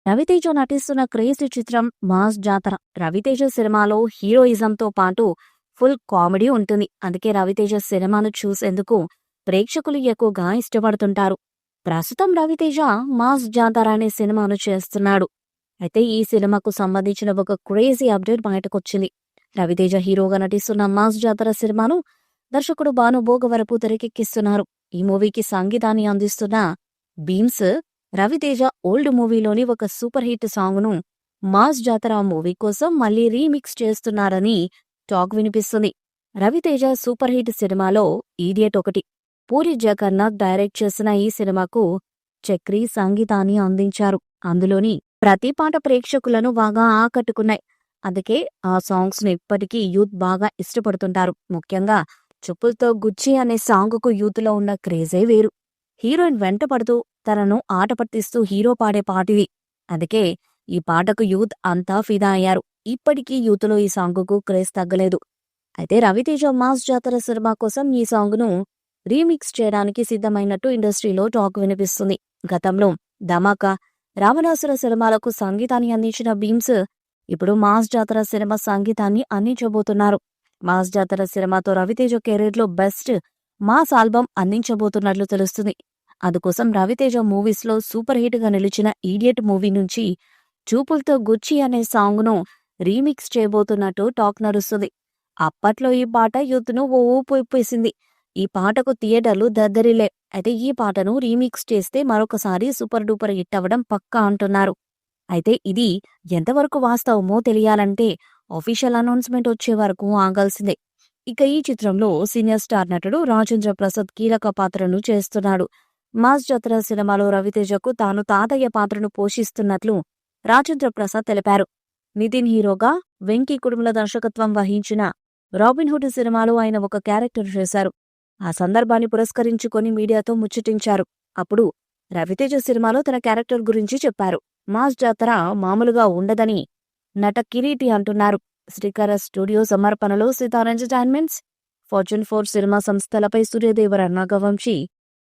రవితేజ నటిస్తున్న క్రేజీ చిత్రం మాస్ జాతర. రవితేజ సినిమాలో హీరోయిజంతో పాటు ఫుల్ కామెడీ ఉంటుంది. అందుకే రవితేజ సినిమాను చూసేందుకు ప్రేక్షకులు ఎక్కువగా ఇష్టపడుతుంటారు. ప్రస్తుతం రవితేజ మాస్ జాతర అనే సినిమాను చేస్తున్నాడు. అయితే ఈ సినిమాకు సంబంధించిన ఒక క్రేజీ అప్డేట్ బయటకొచ్చింది. రవితేజ హీరోగా నటిస్తున్న మాస్ జాతర సినిమాను దర్శకుడు భాను భోగవరపు తెరకెక్కిస్తున్నారు. ఈ మూవీకి సంగీతాన్ని అందిస్తున్న బీమ్స్ రవితేజ ఓల్డ్ మూవీలోని ఒక సూపర్ హిట్ సాంగ్ను మాస్ జాతర మూవీ కోసం మళ్లీ రీమిక్స్ చేస్తున్నారని టాక్ వినిపిస్తుంది. రవితేజ సూపర్ హిట్ సినిమాలో ఈడియట్ ఒకటి. పూరి జగన్నాథ్ డైరెక్ట్ చేసిన ఈ సినిమాకు చక్రి సంగీతాన్ని అందించారు. అందులోని ప్రతి పాట ప్రేక్షకులను బాగా ఆకట్టుకున్నాయి. అందుకే ఆ సాంగ్స్ ను ఇప్పటికీ యూత్ బాగా ఇష్టపడుతుంటారు. ముఖ్యంగా చెప్పులతో గుచ్చి అనే సాంగ్కు యూత్లో ఉన్న క్రేజే వేరు. హీరోయిన్ వెంట పడుతూ తనను ఆట పట్టిస్తూ హీరో పాడే పాటిది. అందుకే ఈ పాటకు యూత్ అంతా ఫిదా అయ్యారు. ఇప్పటికీ యూత్లో ఈ సాంగుకు క్రేజ్ తగ్గలేదు. అయితే రవితేజ మాస్ జాతర సినిమా కోసం ఈ సాంగ్ను రీమిక్స్ చేయడానికి సిద్ధమైనట్టు ఇండస్ట్రీలో టాక్ వినిపిస్తుంది. గతంలో ధమాకా, రావణాసుర సినిమాలకు సంగీతాన్ని అందించిన బీమ్స్ ఇప్పుడు మాస్ జాతర సినిమా సంగీతాన్ని అందించబోతున్నారు. మాస్ జాతర సినిమాతో రవితేజ కెరీర్లో బెస్ట్ మాస్ ఆల్బమ్ అందించబోతున్నట్లు తెలుస్తుంది. అందుకోసం రవితేజ మూవీస్లో సూపర్ హిట్ గా నిలిచిన ఈడియట్ మూవీ నుంచి చూపులతో గుచ్చి అనే సాంగ్ను రీమిక్స్ చేయబోతున్నట్టు టాక్ నడుస్తుంది. అప్పట్లో ఈ పాట యూత్ను ఓ ఊపు ఊపేసింది. ఈ పాటకు థియేటర్లు దద్దరిలే. అయితే ఈ పాటను రీమిక్స్ చేస్తే మరొకసారి సూపర్ డూపర్ హిట్ అవ్వడం పక్కా అంటున్నారు. అయితే ఇది ఎంతవరకు వాస్తవమో తెలియాలంటే ఆఫీషియల్ అనౌన్స్మెంట్ వచ్చే వరకు ఆగాల్సిందే. ఇక ఈ చిత్రంలో సీనియర్ స్టార్ నటుడు రాజేంద్ర ప్రసాద్ కీలక పాత్రను చేస్తున్నాడు. మాస్ జాతర సినిమాలో రవితేజకు తాను తాతయ్య పాత్రను పోషిస్తున్నట్లు రాజేంద్ర ప్రసాద్ తెలిపారు. నితిన్ హీరోగా వెంకీ కుడుముల దర్శకత్వం వహించిన రాబిన్హుడ్ సినిమాలో ఆయన ఒక క్యారెక్టర్ చేశారు. ఆ సందర్భాన్ని పురస్కరించుకొని మీడియాతో ముచ్చటించారు. అప్పుడు రవితేజ సినిమాలో తన క్యారెక్టర్ గురించి చెప్పారు. మాస్ జాతర మామూలుగా ఉండదని నట కిరీటి అంటున్నారు. శ్రీకర స్టూడియో సమర్పణలో సితార్ ఎంటర్టైన్మెంట్స్, ఫార్చ్యూన్ 4 సినిమా సంస్థలపై సూర్యదేవర నాగవంశీ,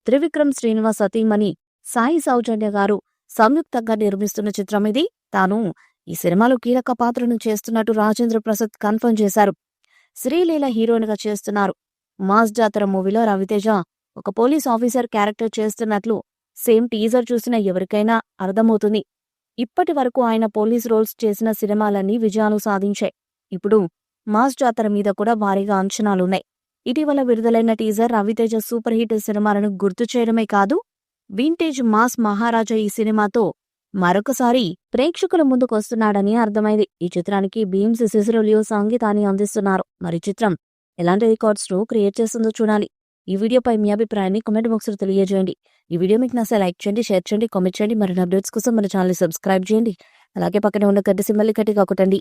త్రివిక్రమ్ శ్రీనివాస్ సతీమణి సాయి సౌజన్య గారు సంయుక్తంగా నిర్మిస్తున్న చిత్రం ఇది. తాను ఈ సినిమాలో కీలక పాత్రను చేస్తున్నట్టు రాజేంద్ర ప్రసాద్ కన్ఫర్మ్ చేశారు. శ్రీలీల హీరోయిన్ గా చేస్తున్నారు. మాస్ జాతర మూవీలో రవితేజ ఒక పోలీస్ ఆఫీసర్ క్యారెక్టర్ చేస్తున్నట్లు సేమ్ టీజర్ చూసిన ఎవరికైనా అర్థమవుతుంది. ఇప్పటి వరకు ఆయన పోలీస్ రోల్స్ చేసిన సినిమాలన్నీ విజయాలు సాధించాయి. ఇప్పుడు మాస్ జాతర మీద కూడా భారీగా అంచనాలున్నాయి. ఇటీవల విడుదలైన టీజర్ రవితేజ సూపర్ హిట్ సినిమాలను గుర్తు చేయడమే కాదు, వింటేజ్ మాస్ మహారాజా ఈ సినిమాతో మరొకసారి ప్రేక్షకుల ముందుకొస్తున్నాడని అర్థమైంది. ఈ చిత్రానికి బీమ్స్ సిసిరోలియో సంగీతాన్ని అందిస్తున్నారు. మరి చిత్రం ఎలాంటి రికార్డ్స్ ను క్రియేట్ చేస్తుందో చూడాలి. ఈ వీడియోపై మీ అభిప్రాయాన్ని కామెంట్ బాక్స్ లో తెలియజేయండి. ఈ వీడియో మీకు నచ్చితే లైక్ చేయండి, షేర్ చేయండి, కామెంట్ చేయండి. మరిన్ని అప్డేట్స్ కోసం మన ఛానల్ సబ్స్క్రైబ్ చేయండి. అలాగే పక్కనే ఉన్న గంట సింబల్ని గట్టిగా కొట్టండి.